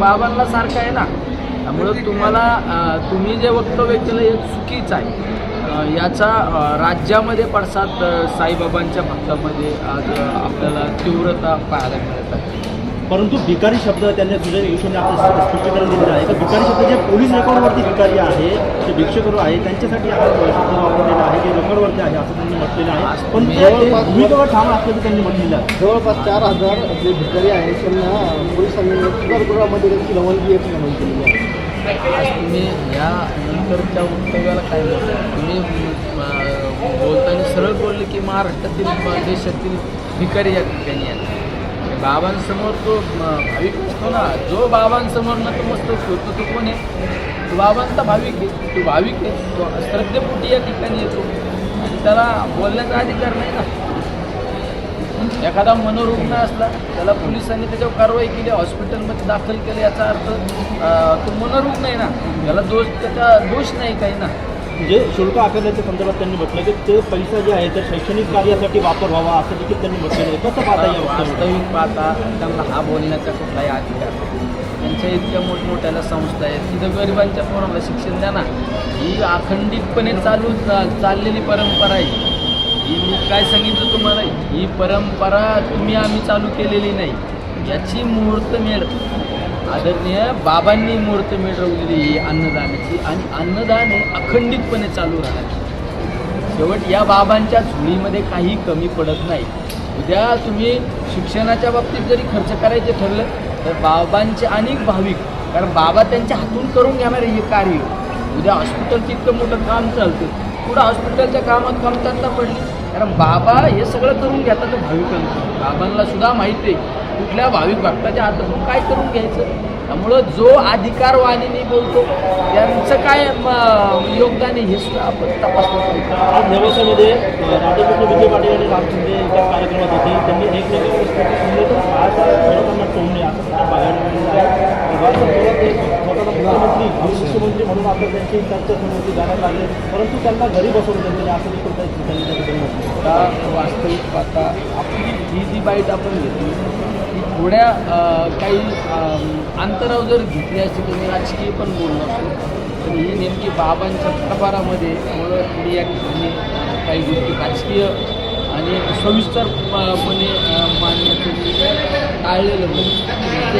बाबांना सारखं आहे ना. त्यामुळं तुम्हाला तुम्ही जे वक्तव्य केलं हे चुकीचं आहे. याचा राज्यामध्ये पडसाद साईबाबांच्या भक्तामध्ये आज आपल्याला तीव्रता पाहायला मिळत आहे. परंतु भिकारी शब्द त्यांनी तुझ्या विषयाने आपलं स्पष्टीकरण दिलेलं आहे का भिकारी शब्द जे पोलीस रेकॉर्डवरती भिकारी आहे जे भिक्षकरू आहे त्यांच्यासाठी हा शब्द वापरलेला आहे जे रेकॉर्डवरती आहे असं त्यांनी म्हटलेलं आहे. पण भूमिकेवर ठाम असल्याचं त्यांनी म्हटलेलं आहे. जवळपास 4,000 जे भिकारी आहेत त्यांना पोलिसांनी सुधारगृहामध्ये त्यांची रवानगी नमूद केलेली आहे. आज तुम्ही या नंतरच्या वक्तव्याला काय बोलता? तुम्ही बोलताना सरळ बोलले की महाराष्ट्रातील देशातील भिकारी या ठिकाणी आहेत. बाबांसमोर तो भाविक असतो ना, जो बाबांसमोर नतमस्तक होतो तो कोण आहे? तो बाबांचा भाविक आहे. तो भाविक आहे, तो श्रद्धेपोटी या ठिकाणी येतो आणि त्याला बोलण्याचा अधिकार नाही ना. एखादा मनोरुग्ण असला त्याला पोलिसांनी त्याच्यावर कारवाई केली, हॉस्पिटलमध्ये दाखल केलं, याचा अर्थ तो मनोरुग्ण आहे ना, त्याला त्याचा दोष नाही काही ना. म्हणजे शुल्क आकारण्याच्या संदर्भात त्यांनी म्हटलं की ते पैसा जे आहे तर शैक्षणिक कार्यासाठी वापर व्हावा असं देखील त्यांनी म्हटलेलं आहे. कसं पाहता या वास्तविक पाहता त्यांना हा बोलण्याचा कुठलाही अधिकार नाही. त्यांच्या इतक्या मोठमोठ्याला संस्था आहेत तिथं गरिबांच्या पोरांना शिक्षण द्या ना. ही अखंडितपणे चाललेली परंपरा आहे. ही मी काय सांगितलं तुम्हाला, ही परंपरा आम्ही चालू केलेली नाही. याची मुहूर्तमेढ आदरणीय बाबांनी मुहूर्तमेढ रवलेली ही अन्नदानाची आणि अन्नदान हे अखंडितपणे चालू राहणार. शेवट या बाबांच्या झोळीमध्ये काही कमी पडत नाही. उद्या तुम्ही शिक्षणाच्या बाबतीत जरी खर्च करायचे ठरलं तर बाबांचे अनेक भाविक, कारण बाबा त्यांच्या हातून करून घेणार हे कार्य. उद्या हॉस्पिटलचं इतकं मोठं काम चालतं, पुढं हॉस्पिटलच्या कामात कमतरता पडली कारण बाबा हे सगळं करून घेतात भाविकांचं. बाबांना सुद्धा माहिती आहे कुठल्या भाविक भक्ताच्या हातातून काय करून घ्यायचं. त्यामुळं जो अधिकारवाणीने बोलतो त्यांचं काय योगदान आहे हे सुद्धा आपण तपासलं पाहिजे. आज नेवासामध्ये राधाकृष्ण विखे पाटील आणि राम शिंदे एका कार्यक्रमात होते. त्यांनी एकमेकांना टोमणे असं पाहायला मिळालेलं आहे. मुख्यमंत्री म्हणून आता त्यांची चर्चा सुरू होती, जाण्यात आले, परंतु त्यांना घरी बसवलं त्यांनी असं देखील त्यांनी त्या ठिकाणी म्हटलं. आता वास्तविक पाहता आपली ही जी बाईट आपण घेतली ही थोड्या काही अंतरावर जर घेतली असती तर मी राजकीय पण बोललो असतो. पण ही नेमकी बाबांच्या कारभारामध्ये थोडी या ठिकाणी काही गोष्टी राजकीय आणि सविस्तरपणे मांडण्याचं टाळलेलं होतं.